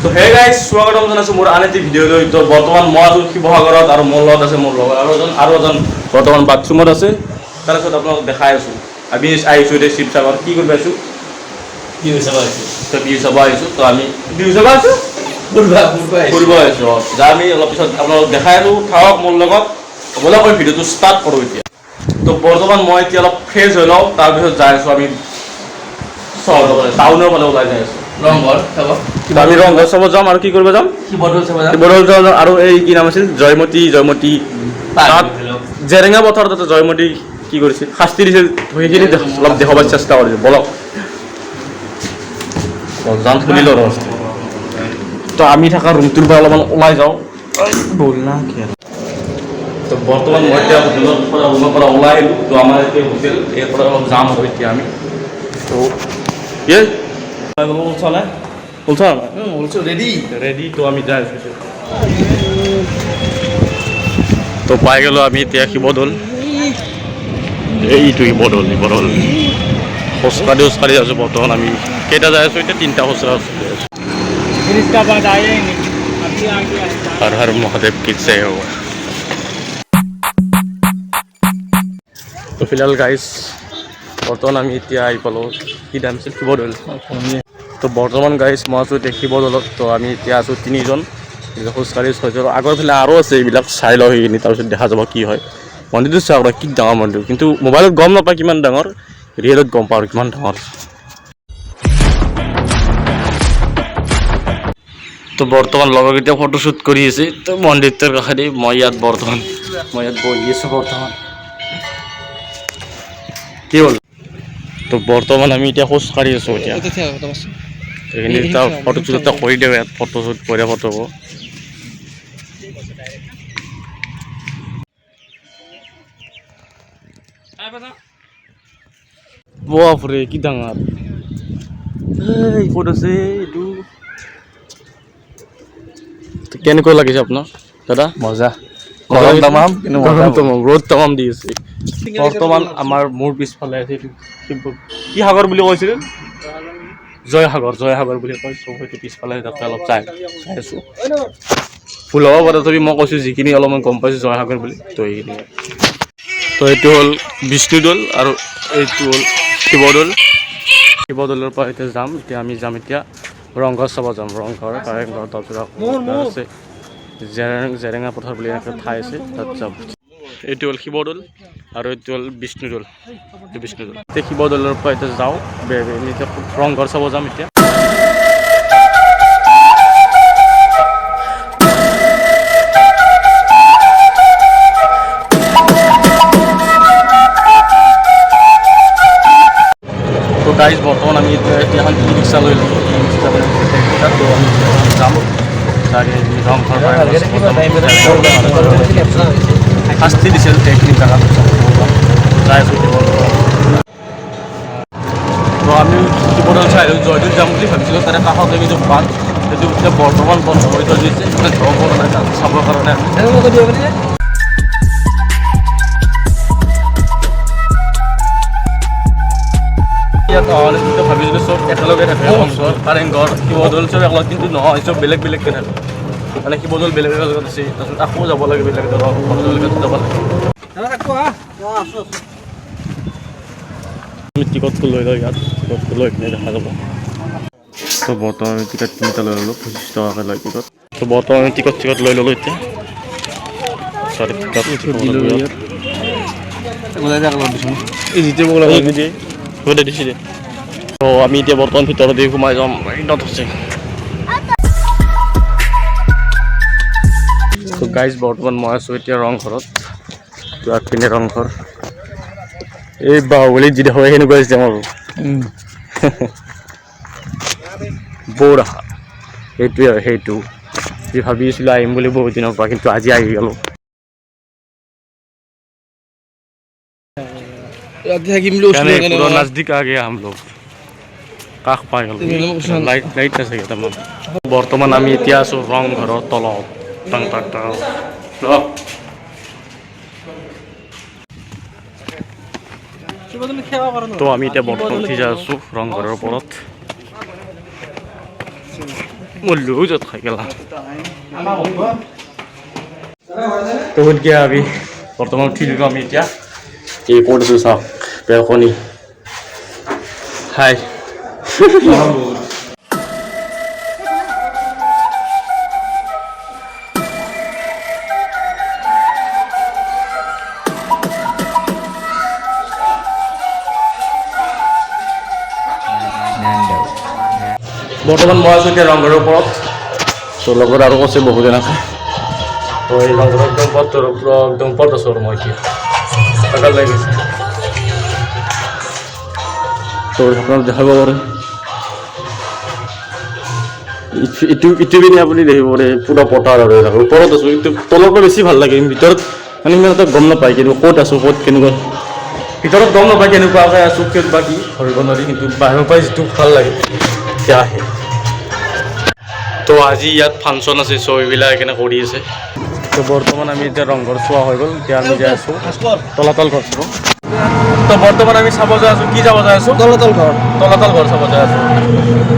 তো hey guys স্বাগতম জনাইছোঁ মোৰ আন এটি ভিডিঅ'লৈ। তো বৰ্তমান মই আছোঁ শিৱসাগৰত আৰু মোৰ লগত আছে মোৰ লগৰ আৰু এজন বৰ্তমান বাথৰুমত আছে। তাৰপিছত আপোনালোকক দেখাই আছোঁ। আমি আহিছোঁ এতিয়া শিৱসাগৰ। কি কৰিব আছোঁ? বিহু চাব আহিছোঁ। তো বিহু চাব আহিছোঁ। তো আমি বিহু চাব আহিছোঁ, ফুৰিব আহিছোঁ। যা আমি অলপ পিছত আপোনালোকক দেখাই আছোঁ। থাকক মোৰ লগত, ব'লক মই ভিডিঅ'টো ষ্টাৰ্ট কৰোঁ এতিয়া। তো বৰ্তমান মই এতিয়া অলপ ফ্ৰেছ হৈ লওঁ, তাৰপিছত যাই আছোঁ আমি টাউনৰ ফালে ওলাই যাই আছোঁ। ৰংঘৰ চাব, আমি ৰংঘৰ চাব যাম আৰু কি কৰিব যাম? শিৱদৌল চাব যাম আৰু এই কি নাম আছিল জয়মতী তাত জেৰেঙা পথাৰত তাতে জয়মতী কি কৰিছিল, শাস্তি দিছিল, সেইখিনি অলপ দেখাব চেষ্টা কৰিছোঁ। বলক যাম খুলিলোঁ আৰু তো আমি থকা ৰুমটোৰ পৰা অলপমান ওলাই যাওঁ। ব'ল না তো বৰ্তমান মই এতিয়া হোটেলৰ পৰা ৰুমৰ পৰা ওলাই আহিলোঁ। তো আমাৰ এতিয়া হোটেল ইয়াৰ পৰা অলপ যাম আৰু এতিয়া আমি তো চলে ৰেডি তো আমি যাই আছোঁ। তো পাই গ'লোঁ আমি এতিয়া শিৱদৌল। এইটো শিৱদৌল খোজকাঢ়ি আছোঁ। বৰ্তমান আমি কেইটা যাই আছোঁ এতিয়া? 3টা খোজকাঢ়ি আছোঁ। হৰ হৰ মহাদেৱ কি জয় হ'ব। তো ফিলহাল গাইজ বৰ্তমান আমি এতিয়া আহি পালোঁ কি নাম আছিল শিৱদৌল। তো বৰ্তমান গাইজ মই আছোঁ এতিয়া শিৱদৌলত। তো আমি এতিয়া আছোঁ 3জন খোজকাঢ়ি 6জন। আগৰ ফালে আৰু আছে, এইবিলাক চাই লওঁ সেইখিনি, তাৰপিছত দেখা যাব কি হয়। মন্দিৰটো চাওক কি ডাঙৰ মন্দিৰ, কিন্তু মোবাইলত গম নাপায় কিমান ডাঙৰ, ৰিয়েলত গম পাওঁ কিমান ডাঙৰ। তো বৰ্তমান লগৰকেইটা ফটোশ্বুট কৰি আছে তো মন্দিৰটোৰ কাষেদি। মই ইয়াত বহি আছোঁ বৰ্তমান। কি হ'ল? তো বৰ্তমান আমি এতিয়া খোজকাঢ়ি আছোঁ। এতিয়া এইখিনি এটা ফটোশ্বুট এটা কৰি দিওঁ ইয়াত, ফটোশ্বুট কৰি ফটো হ'ব। বাপৰে কি ডাঙৰ, ক'ত আছে এইটো? কেনেকুৱা লাগিছে আপোনাক দাদা? মজা। গৰম তামাম কিন্তু ৰ'দ তামাম দি আছে। বৰ্তমান আমাৰ মোৰ পিছফালে আছে এইটো কি সাগৰ বুলি কৈছিল? জয়সাগৰ বুলি কয়। চ' সেইটো পিছফালে তাতে অলপ চাই আছোঁ। ভুল হ'ব পাৰে, তথাপি মই কৈছোঁ যিখিনি অলপমান গম পাইছোঁ জয়সাগৰ বুলি। তো এইখিনি, তো এইটো হ'ল বিষ্ণুদৌল আৰু এইটো হ'ল শিৱদৌল। শিৱদৌলৰ পৰা এতিয়া যাম। আমি যাম এতিয়া ৰংঘৰ চাব যাম। ৰংঘৰ, কাৰেংঘৰ, তাৰপিছত আছে জেৰেঙা পথাৰ বুলি এনেকৈ ঠাই আছে, তাত যাম। এইটো হ'ল শিৱদৌল আৰু এইটো হ'ল বিষ্ণুদৌল। এতিয়া শিৱদৌলৰ পৰা এতিয়া যাওঁ, এতিয়া ৰংঘৰ চাব যাম এতিয়া। তো গাইজ বৰ্তমান আমি এতিয়া এখন ই ৰিক্সা লৈ লওঁ। তো আমি যাম শাস্তি দিছিল সেইখিনি জেগাত যাই আছোঁ। তো আমি শিৱদৌল চাই জয়দৌল যাম বুলি ভাবিছিলোঁ, তাৰে কাষতে কিন্তু বাট সেইটো এতিয়া বৰ্তমান বন্ধ কৰি থৈ দিছে, চাবৰ কাৰণে। ইয়াত ভাবিছিলোঁ চব একেলগে থাকে, ৰংঘৰ, কাৰেংঘৰ, শিৱদৌল চব একেলগে, কিন্তু নহয়, চব বেলেগ বেলেগকৈ থাকে। মানে শিৱদৌল বেলেগ বেলেগ জেগাত আছে, তাৰপিছত আকৌ যাব লাগে বেলেগ জেগাত যাব লাগে। আমি টিকটটো লৈ লওঁ ইয়াত, টিকটটো লৈ কিনে দেখা যাব। তো বৰ্তমান আমি টিকট 3টা লৈ ল'লোঁ, 25 টকাকৈ লয় টিকট। তো বৰ্তমান আমি টিকট লৈ ল'লোঁ এতিয়া। তো আমি এতিয়া বৰ্তমান ভিতৰতে সোমাই যাম। আছে তো গাইজ বৰ্তমান মই আছোঁ এতিয়া ৰংঘৰত। পিনে ৰংঘৰ, এই বাহুবলীত যি দেখুৱাই সেনেকুৱা হৈছে মোৰ। বৌৰ আশা সেইটোৱে আৰু সেইটো যি ভাবি আছিলোঁ আহিম বুলি বহুত দিনৰ পৰা, কিন্তু আজি আহি গ'লোঁ। নজদিক আ গয়া হাম লোগ, কাষ পাই গ'লোঁ। লাইট আছে কেইটামান। বৰ্তমান আমি এতিয়া আছোঁ ৰংঘৰৰ তলত। তো আমি এতিয়া বৰ্তমান উঠি যাই আছোঁ ৰংঘৰৰ ওপৰত। মূল্যও য'ত খাই গেলা তো গতিকে আমি বৰ্তমান উঠি দিলোঁ আমি এতিয়া এই ক'ত আছোঁ চাওক বেলকনি হাই বৰ্তমান মই আছোঁ এতিয়া ৰংঘৰৰ ওপৰত তো লগত আৰু আছে বহুজন আছে তো এই ৰংঘৰৰ একদম ওপৰত আছোঁ আৰু মই এতিয়া টাকা লাগিছে তো আপোনালোক দেখাব পাৰে ইটো পিনে আপুনি দেখিব পাৰে পুৰা পথাৰ আৰু ওপৰত আছোঁ কিন্তু তলৰ পৰা বেছি ভাল লাগে ভিতৰত মানে ইমান এটা গম নাপায় কিন্তু ক'ত আছোঁ ক'ত কেনেকুৱা ভিতৰত গম নাপায় কেনেকুৱাকৈ আছোঁ ক'ত বা কি ধৰিব নোৱাৰি কিন্তু বাহিৰৰ পৰাই যিটো ভাল লাগে এতিয়া আহে তো আজি ইয়াত ফাংচন আছে চ' এইবিলাক সেইকাৰণে কৰি আছে তো বৰ্তমান আমি এতিয়া ৰংঘৰ চোৱা হৈ গ'ল এতিয়া আমি যাই আছোঁ তলাতল ঘৰ চাব তো বৰ্তমান আমি চাব যাই আছোঁ কি চাব যাই আছোঁ তলাতল ঘৰ চাব যাই আছোঁ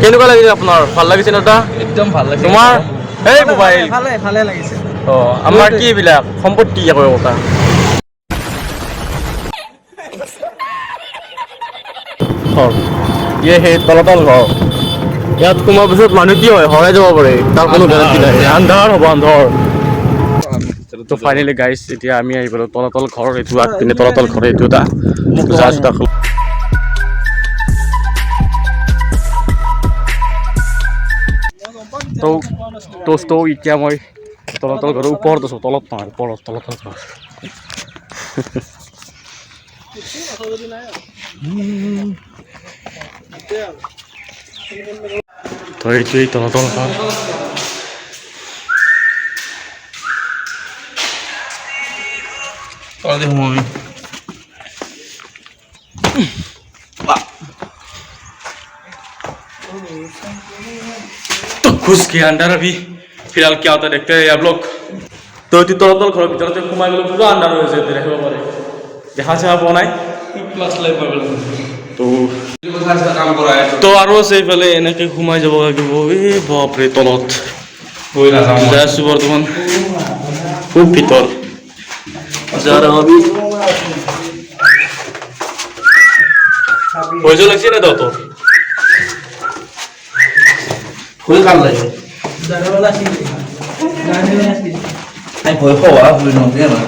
কেনেকুৱা লাগিছে আপোনাৰ ভাল লাগিছে ন এটা একদম ভাল লাগিছে তোমাৰ এই মোবাইল ভালে লাগিছে অঁ আমাৰ কি এইবিলাক সম্পত্তি একো কথা সেই তলাতল ঘৰ ইয়াত সোমোৱাৰ পিছত মানুহ কি হয় হৰাই যাব পাৰে তাৰ কোনো গেৰাণ্টি নাই আন্ধাৰ হ'ব আন্ধাৰ তো ফাইনেলি গাইজ এতিয়া আমি আহি পালোঁ তলাতল ঘৰ এইটো আগপিনে তলাতল ঘৰ এইটো এটা তো এতিয়া মই তলাতল ঘৰৰ ওপৰত আছোঁ তলত নহয় ওপৰত তলাতল ঘৰ তো এইটোৱেই তলাতল ঘৰ তলতে সোমাম আমি तो घुस के अंदर अभी फिलहाल क्या होता है देखते हैं आप लोग तो ये तलातल घर भीतर सोमाई गले पूरा अंधार हो जाए देखो पारे দেখা চেহা পোৱা নাই ক্লাছ লাইফ তো আৰু আছে এইফালে এনেকৈ সোমাই যাব লাগিব এই বাপৰে তলত হৈ নাযাওঁ যাই আছোঁ বৰ্তমান খুব ভিতৰ যাৰা হবি পইচা লাগছে না তহঁতৰ ফুল কাম লাগে আই ভয় খোৱা ভয় নকৰে না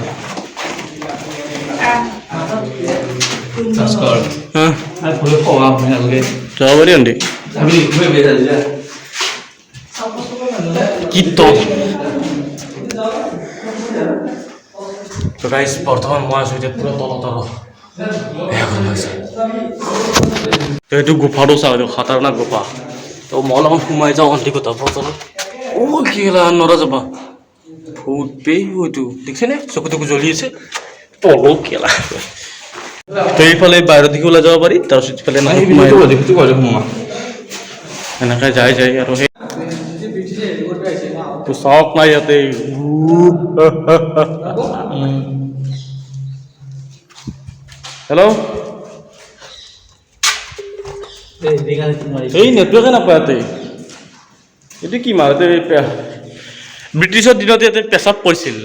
নমস্কাৰ হা আই ভয় খোৱা ভয় নালাগে যাব পাৰি আন্টি আমি ঘুৰে বেজা যা কি তল তো গাইজ বৰ্তমান মই আছোঁ এতিয়া পুৰা তলত আৰু তো এইটো গুফাটো চাওঁ এইটো খাতাৰনাক গুফা তো মই অলপমান সোমাই যাওঁ অন্তি কথা তলত অ' কি গেলা নৰা যাবা ভূত পেই হয়তো দেখিছেনে চকু টকু জ্বলি আছে পল কেলা তো এইফালে বাহিৰৰ দিশে ওলাই যাব পাৰি তাৰপিছত ইফালে নাই এনেকৈ যাই আৰু সেই তো চাওক নাই ইয়াতে হেল্ল' এই নেটৱৰ্কে নাপায় ইয়াতে এইটো কি মাৰ ব্ৰিটিছৰ দিনত ইয়াতে পেচাব কৰিছিল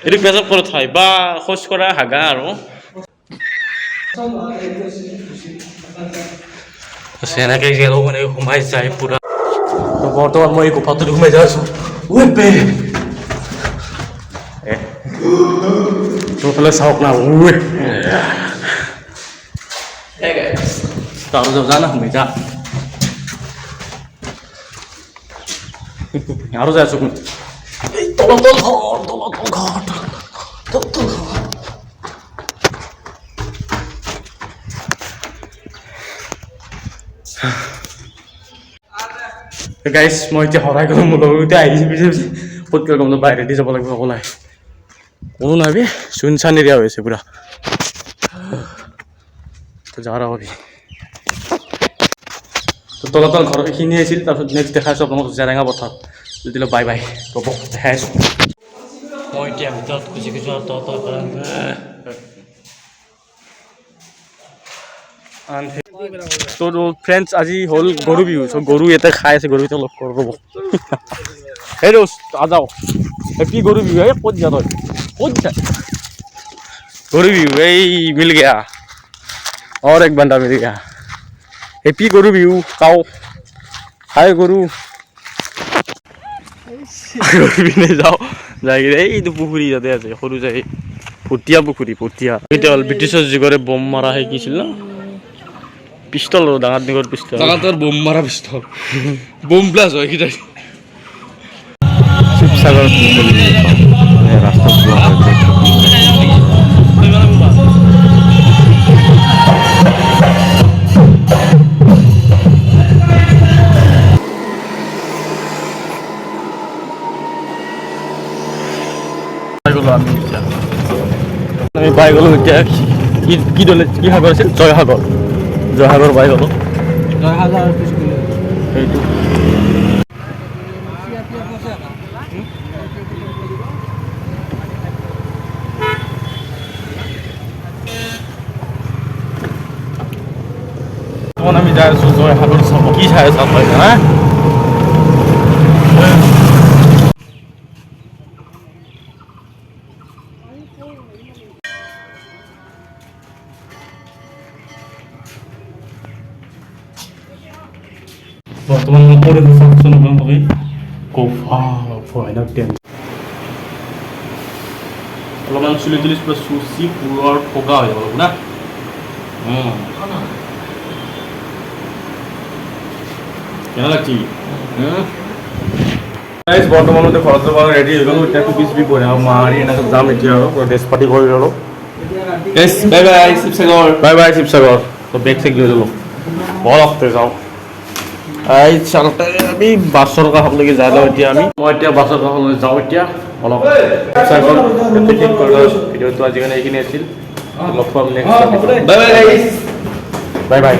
এইটো পেচাব কৰা ঠাই বা শৌচ কৰা হাগা আৰু এনেকৈ গেলো মানে সোমাই যায় পুৰা তো বৰ্তমান মই এই গুফাটোত সোমাই যাই আছোঁ তোৰফালে চাওক না তাৰো যাব যা না সোমাই যা আৰু যাই আছোঁ তলাতল ঘৰ গাইজ মই এতিয়া হৰাই গ'লো মোৰ লগৰ এতিয়া আহিছে পিছে ক'ত গ'ল গম বাহিৰেদি যাব লাগিব অকলাই কোনো নাই বে চুনচান এৰিয়া হৈছে পুৰা যাওঁ হবি তো তলাতল ঘৰ এইখিনি আছিল তাৰপিছত নেক্সট দেখাইছোঁ আপোনালোকক জেৰেঙা পথাৰ যদি বাই বাই ৰ'ব দেখাই আছোঁ মই এতিয়া ভিতৰত গুচি গৈছোঁ আৰু তলাতল তো ফ্ৰেণ্ডছ আজি হ'ল গৰু বিহু চ' গৰু ইয়াতে খাই আছে গৰু এতিয়া লগ ৰ'ব এই ৰোজ আজাও হেপী গৰু বিহু এই ক'ত যা তই ক'ত যা গৰু বিহু এই মিল গয়া और एक बंदा मिल गया हैप्पी गरु बिहु खाओ हाय गरु পিনে যাওঁ যাই কিনে এইটো পুখুৰী যাতে আছে সৰু যাই ভুটীয়া পুখুৰী ভুটীয়া এতিয়া হ'ল ব্ৰিটিছৰ যুগৰে বম মাৰা শিকিছিল ন পিষ্টল আৰু ডাঙৰ দীঘল পিষ্টল জাগাটোৰ বোম মাৰা পিষ্টল বোম ব্লাষ্ট হয় কিটা শিৱসাগৰ ৰাস্তাত যোৱা হয় আমি পাই গ'লো এতিয়া কি দলে কি সাগৰ আছিল জয়সাগৰ পাই গ'লো সেইটো আমি যাই আছোঁ জয়সাগৰ চাব কি চাই চাব না বৰ্তমান কৰি চাওকচোন আপোনালোকে ভয়ানক টেন অলপমান চুলি তুলি চুচি পুৰৰ পকা হৈ যাব না কেনে লাগছি বৰ্তমানতে ঘৰত যাব ৰেডি হৈ গ'লো এতিয়া টুপি চুপি পৰে আৰু মাৰি এনেকৈ যাম এতিয়া আৰু ড্ৰেছ পাতি কৰি ল'লোঁ বাই বাই শিৱসাগৰ বাই শিৱসাগৰ তো বেগ চেগ লৈ ল'লোঁ বৰফতে যাওঁ এই চালতে আমি বাছৰ কাষলৈকে যাই লওঁ এতিয়া মই এতিয়া বাছৰ কাষলৈ যাওঁ এতিয়া অলপ শিৱসাগৰ ভিডিঅ'টো আজিকালি এইখিনি আছিল লগ পাম নেক্সট বাই বাই বাই